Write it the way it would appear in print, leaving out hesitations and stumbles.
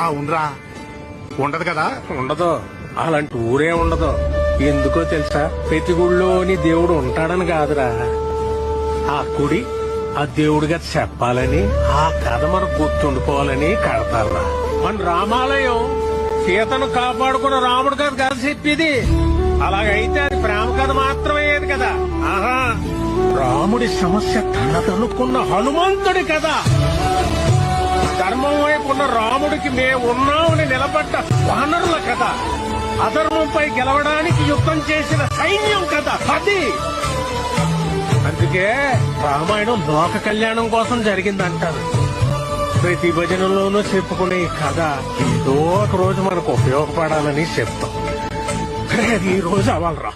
అవునరా, ఉండదు కదా. ఉండదు, అలాంటి ఊరే ఉండదు. ఎందుకో తెలుసా, ప్రతి గుళ్ళోని దేవుడు ఉంటాడని కాదురా, ఆ గుడి ఆ దేవుడిగా చెప్పాలని, ఆ కథ మనకు గుర్తుండిపోవాలని కడతారా. మన రామాలయం సీతను కాపాడుకున్న రాముడు కథ కాదు చెప్పేది. అలాగైతే అది ప్రేమ కథ మాత్రమే కదా. ఆహా, రాముడి సమస్య తనదనుకున్న హనుమంతుడి కదా. ధర్మం వైపు ఉన్న రాముడికి మేమున్నామని నిలబడ్డ వానరుల కథ. అధర్మంపై గెలవడానికి యుద్ధం చేసిన సైన్యం కథ అది. అందుకే రామాయణం లోక కళ్యాణం కోసం జరిగిందంటారు. ప్రతి భజనలోనూ చెప్పుకునే ఈ కథ ఏదో ఒక రోజు మనకు ఉపయోగపడాలని చెప్తాం. ఈ రోజు అవ్వాలరా.